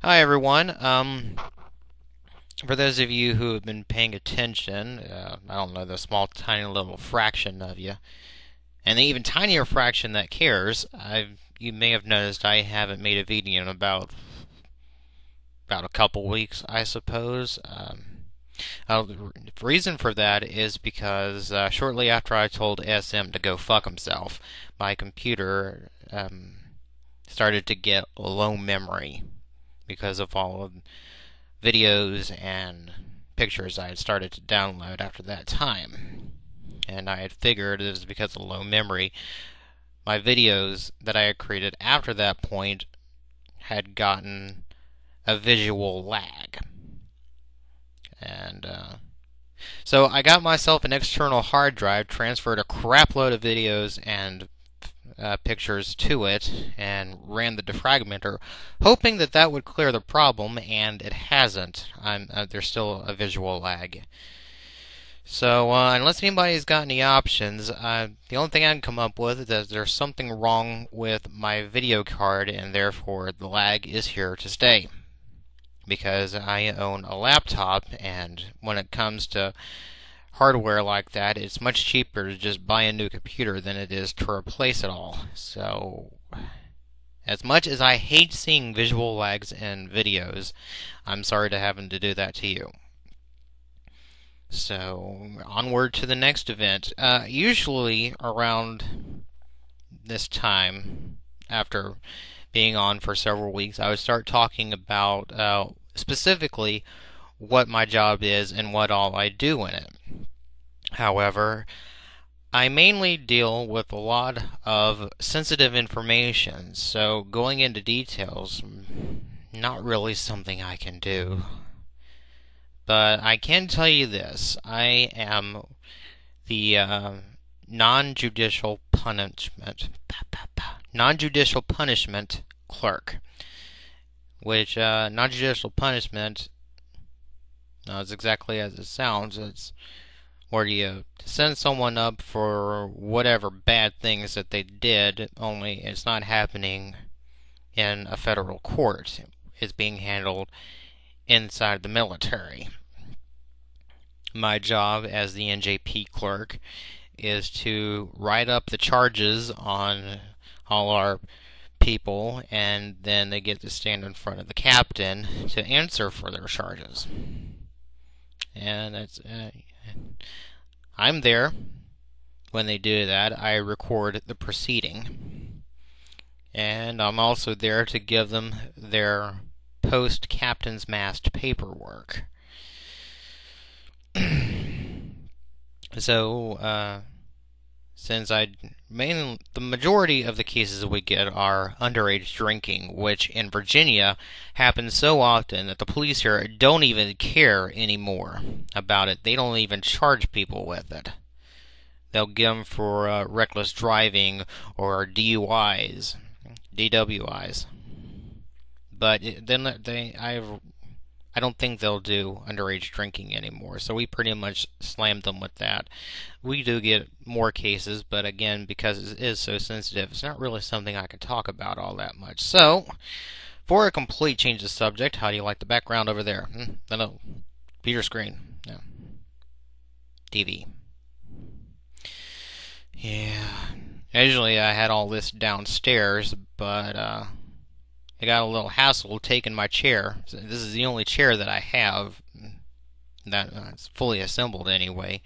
Hi everyone. For those of you who have been paying attention, I don't know, the small, tiny little fraction of you, and the even tinier fraction that cares, you may have noticed I haven't made a video in about a couple weeks, I suppose. The reason for that is because shortly after I told SM to go fuck himself, my computer started to get low memory because of all of videos and pictures I had started to download after that time. And I had figured it was because of low memory. My videos that I had created after that point had gotten a visual lag. And so I got myself an external hard drive, transferred a crap load of videos and pictures to it, and ran the defragmenter, hoping that that would clear the problem, and it hasn't. There's still a visual lag. So, unless anybody's got any options, the only thing I can come up with is that there's something wrong with my video card, and therefore the lag is here to stay. Because I own a laptop, and when it comes to hardware like that, it's much cheaper to just buy a new computer than it is to replace it all. So, as much as I hate seeing visual lags in videos, I'm sorry to having to do that to you. So, onward to the next event. Usually around this time, after being on for several weeks, I would start talking about specifically what my job is and what all I do in it. However, I mainly deal with a lot of sensitive information, so going into details, not really something I can do. But I can tell you this: I am the non-judicial punishment clerk, which non-judicial punishment is exactly as it sounds. It's where you send someone up for whatever bad things that they did, only it's not happening in a federal court. It's being handled inside the military. My job as the NJP clerk is to write up the charges on all our people, and then they get to stand in front of the captain to answer for their charges. And I'm there when they do that. I record the proceeding, and I'm also there to give them their post captain's mast paperwork. So, since the majority of the cases we get are underage drinking, which in Virginia happens so often that the police here don't even care anymore about it. They don't even charge people with it. They'll give them for reckless driving or DUIs, DWIs. But then I don't think they'll do underage drinking anymore, so we pretty much slammed them with that. We do get more cases, but again, because it is so sensitive, it's not really something I can talk about all that much. So, for a complete change of subject, how do you like the background over there? No, computer screen. No. TV. Yeah. Usually I had all this downstairs, but I got a little hassle taking my chair. This is the only chair that I have that's fully assembled anyway,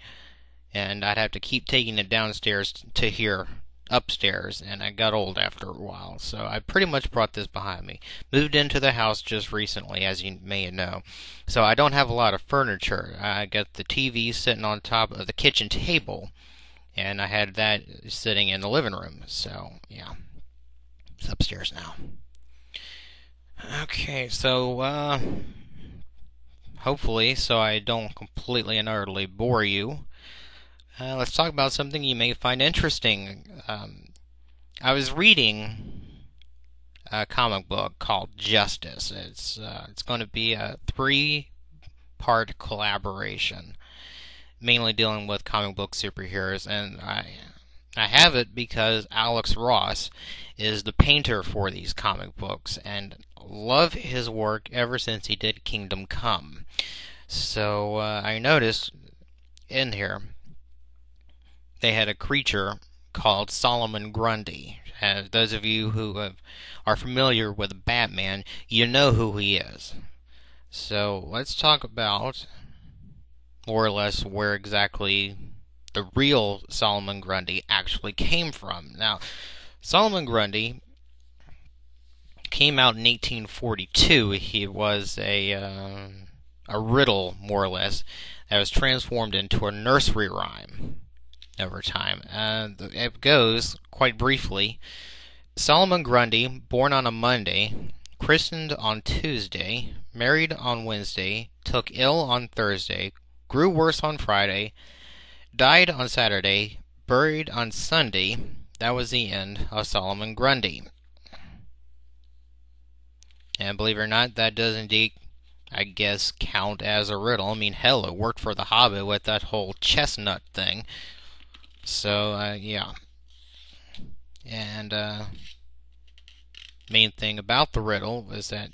and I'd have to keep taking it downstairs to here upstairs, and I got old after a while, so I pretty much brought this behind me. Moved into the house just recently, as you may know, so I don't have a lot of furniture. I got the TV sitting on top of the kitchen table, and I had that sitting in the living room, so yeah, it's upstairs now. Okay, so, hopefully, so I don't completely and utterly bore you, let's talk about something you may find interesting. I was reading a comic book called Justice. It's going to be a three-part collaboration, mainly dealing with comic book superheroes, and I have it because Alex Ross is the painter for these comic books, and love his work ever since he did Kingdom Come. So I noticed in here they had a creature called Solomon Grundy. As those of you who are familiar with Batman, you know who he is. So let's talk about more or less where exactly the real Solomon Grundy actually came from. Now, Solomon Grundy came out in 1842. He was a riddle, more or less, that was transformed into a nursery rhyme over time. It goes, quite briefly, Solomon Grundy, born on a Monday, christened on Tuesday, married on Wednesday, took ill on Thursday, grew worse on Friday, died on Saturday, buried on Sunday. That was the end of Solomon Grundy. And believe it or not, that does indeed, I guess, count as a riddle. I mean, hell, it worked for The Hobbit with that whole chestnut thing. So, yeah. And, main thing about the riddle is that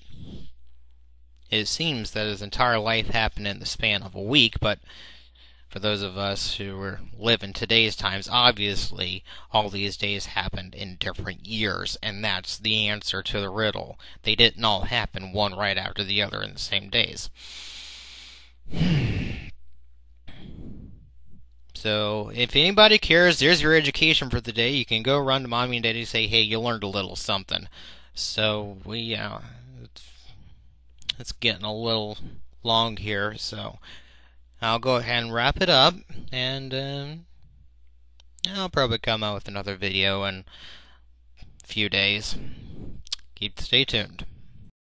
it seems that his entire life happened in the span of a week, but for those of us who live in today's times, obviously all these days happened in different years, and that's the answer to the riddle. They didn't all happen one right after the other in the same days. So, if anybody cares, there's your education for the day. You can go run to mommy and daddy and say, hey, you learned a little something. So, it's getting a little long here, so I'll go ahead and wrap it up, and I'll probably come out with another video in a few days. Stay tuned.